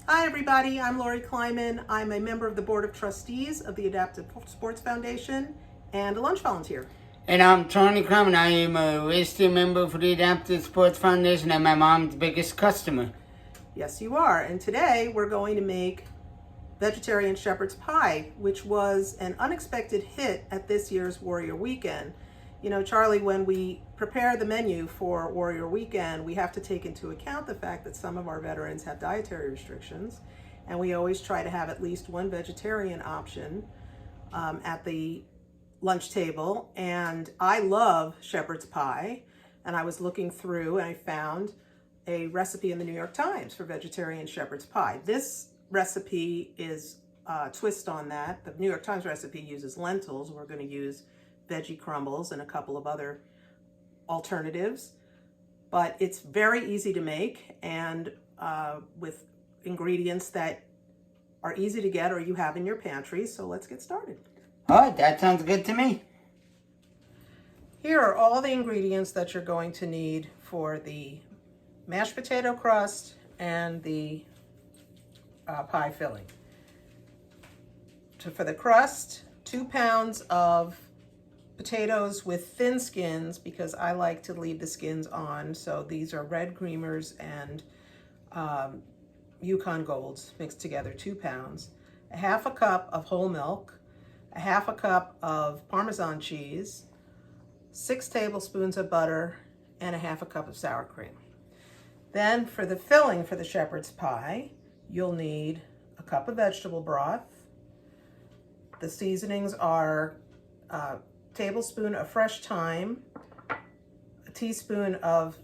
Hi everybody, I'm Laurie Kleiman. I'm a member of the Board of Trustees of the Adaptive Sports Foundation and a lunch volunteer. And I'm Charlie Kleiman. I am a registered member for the Adaptive Sports Foundation and my mom's biggest customer. Yes, you are. And today we're going to make vegetarian shepherd's pie, which was an unexpected hit at this year's Warrior Weekend. You know, Charlie, when we prepare the menu for Warrior Weekend, we have to take into account the fact that some of our veterans have dietary restrictions, and we always try to have at least one vegetarian option at the lunch table. And I love shepherd's pie, and I was looking through and I found a recipe in the New York Times for vegetarian shepherd's pie. This recipe is a twist on that. The New York Times recipe uses lentils. We're going to use veggie crumbles and a couple of other alternatives, but it's very easy to make and with ingredients that are easy to get or you have in your pantry. So let's get started. Oh, that sounds good to me. Here are all the ingredients that you're going to need for the mashed potato crust and the pie filling. For the crust, 2 pounds of potatoes with thin skins, because I like to leave the skins on. So these are red creamers and Yukon Golds mixed together, 2 pounds. A half a cup of whole milk, a half a cup of Parmesan cheese, 6 tablespoons of butter, and a half a cup of sour cream. Then for the filling for the shepherd's pie, you'll need a cup of vegetable broth. The seasonings are a tablespoon of fresh thyme, a teaspoon of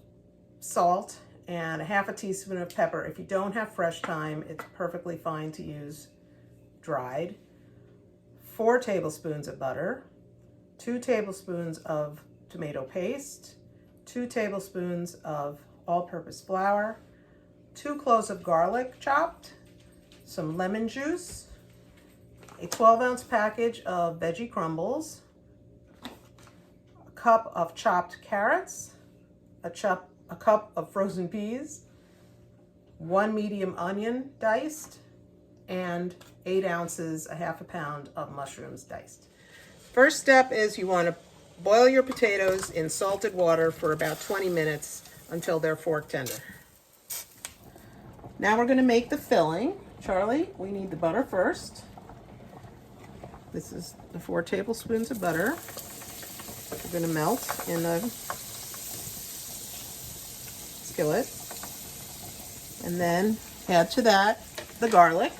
salt, and a half a teaspoon of pepper. If you don't have fresh thyme, it's perfectly fine to use dried. 4 tablespoons of butter, 2 tablespoons of tomato paste, 2 tablespoons of all-purpose flour, 2 cloves of garlic chopped, some lemon juice, a 12-ounce package of veggie crumbles, a cup of chopped carrots, a cup of frozen peas, 1 medium onion diced, and 8 ounces, a half a pound of mushrooms diced. First step is you want to boil your potatoes in salted water for about 20 minutes until they're fork tender. Now we're going to make the filling. Charlie, we need the butter first. This is the 4 tablespoons of butter. We're going to melt in the skillet. And then add to that the garlic.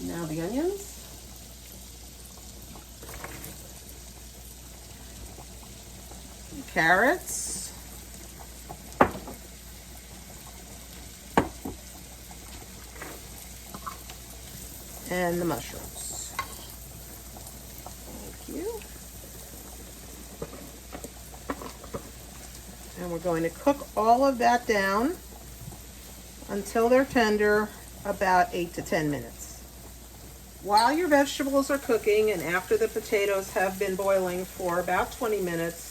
Now the onions. Carrots. And the mushrooms. Thank you. And we're going to cook all of that down until they're tender, about 8 to 10 minutes. While your vegetables are cooking and after the potatoes have been boiling for about 20 minutes,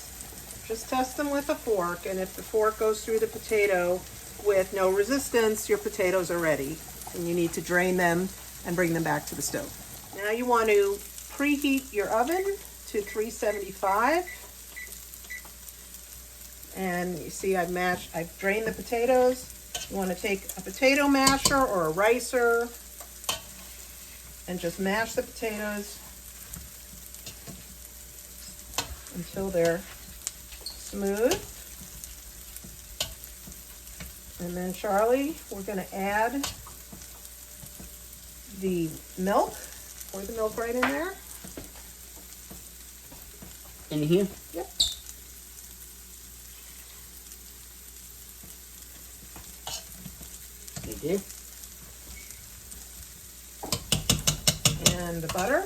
just test them with a fork, and if the fork goes through the potato with no resistance, your potatoes are ready, and you need to drain them and bring them back to the stove. Now you want to preheat your oven to 375, and you see I've drained the potatoes. You want to take a potato masher or a ricer and just mash the potatoes until they're smooth. And then Charlie, we're going to add the milk. Pour the milk right in there. In here? Yep. Thank you. And the butter.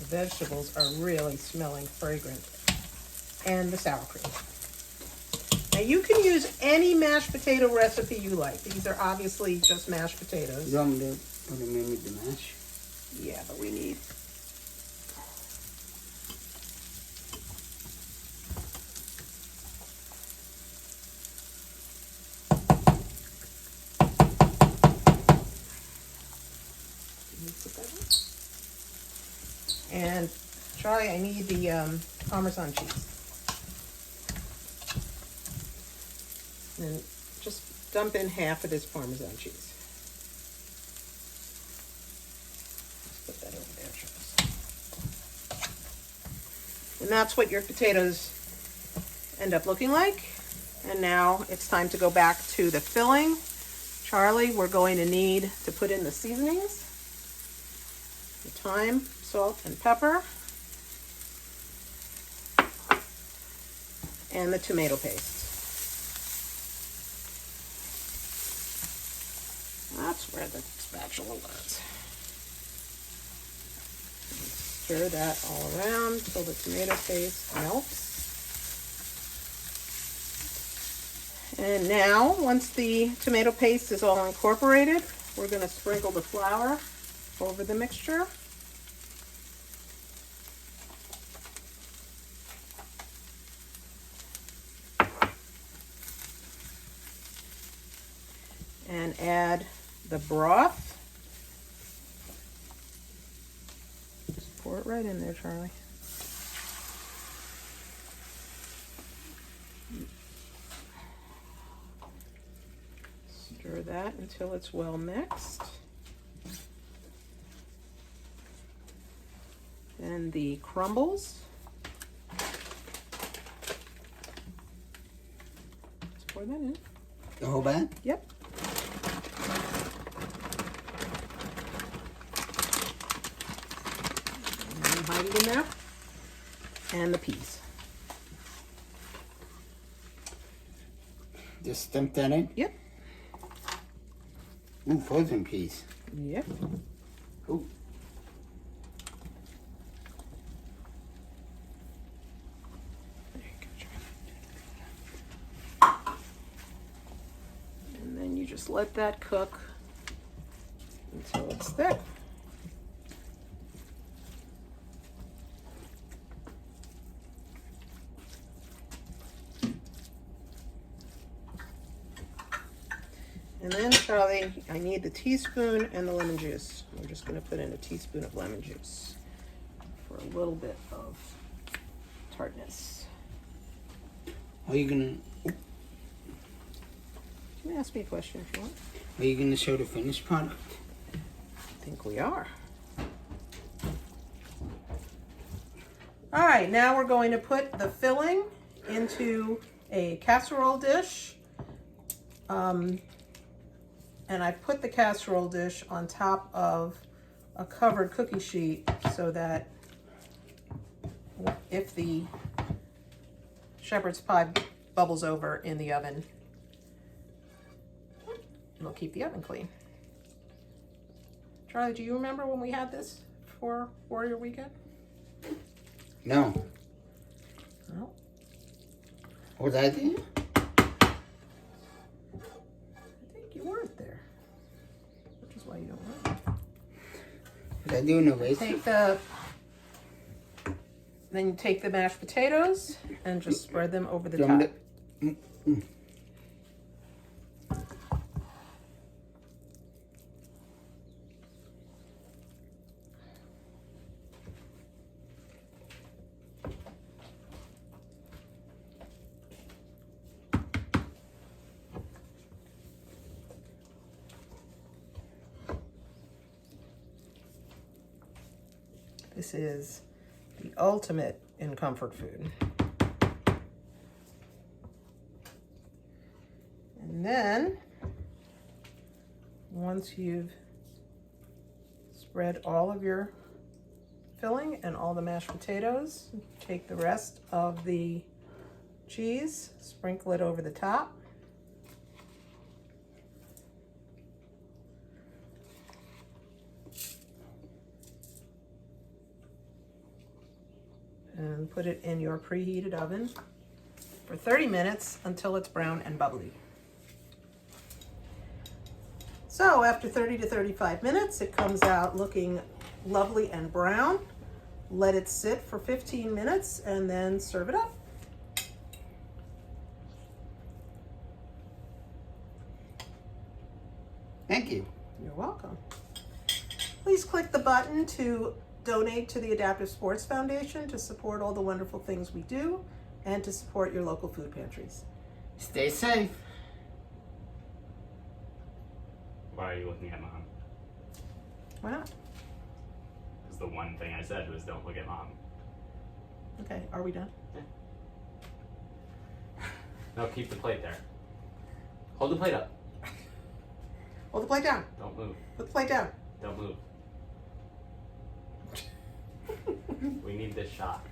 vegetables are really smelling fragrant. And the sour cream. Now you can use any mashed potato recipe you like. These are obviously just mashed potatoes. You want me to put them in with the mash? Yeah, but we need... And Charlie, I need the Parmesan cheese. And just dump in half of this Parmesan cheese. Let's put that over there, Charles. And that's what your potatoes end up looking like. And now it's time to go back to the filling. Charlie, we're going to need to put in the seasonings. The thyme, salt, and pepper. And the tomato paste. That's where the spatula was. Stir that all around till the tomato paste melts. And now, once the tomato paste is all incorporated, we're going to sprinkle the flour over the mixture. And add the broth. Just pour it right in there, Charlie. Stir that until it's well mixed. And the crumbles. Let's pour that in. The whole bag? Yep. And hide it in there. And the peas. Just dump that in? Yep. Ooh, frozen peas. Yep. Ooh. There you go, Charlie. And then you just let that cook until it's thick. And then, Charlie, I need the teaspoon and the lemon juice. I'm just going to put in a teaspoon of lemon juice for a little bit of tartness. Are you gonna? You can ask me a question if you want. Are you gonna show the finished product? I think we are. All right, now we're going to put the filling into a casserole dish. And I put the casserole dish on top of a covered cookie sheet so that if the shepherd's pie bubbles over in the oven, it'll keep the oven clean. Charlie, do you remember when we had this for Warrior Weekend? No. No. Was I there? You weren't there, which is why you don't know. Was I doing the race? Then you take the mashed potatoes and just spread them over the top. This is the ultimate in comfort food. And then, once you've spread all of your filling and all the mashed potatoes, take the rest of the cheese, sprinkle it over the top. And put it in your preheated oven for 30 minutes until it's brown and bubbly. So after 30 to 35 minutes, it comes out looking lovely and brown. Let it sit for 15 minutes and then serve it up. Thank you. You're welcome. Please click the button to donate to the Adaptive Sports Foundation to support all the wonderful things we do and to support your local food pantries. Stay safe. Why are you looking at Mom? Why not? Because the one thing I said was don't look at Mom. Okay, are we done? No, keep the plate there. Hold the plate up. Hold the plate down. Don't move. Put the plate down. Don't move. We need this shot.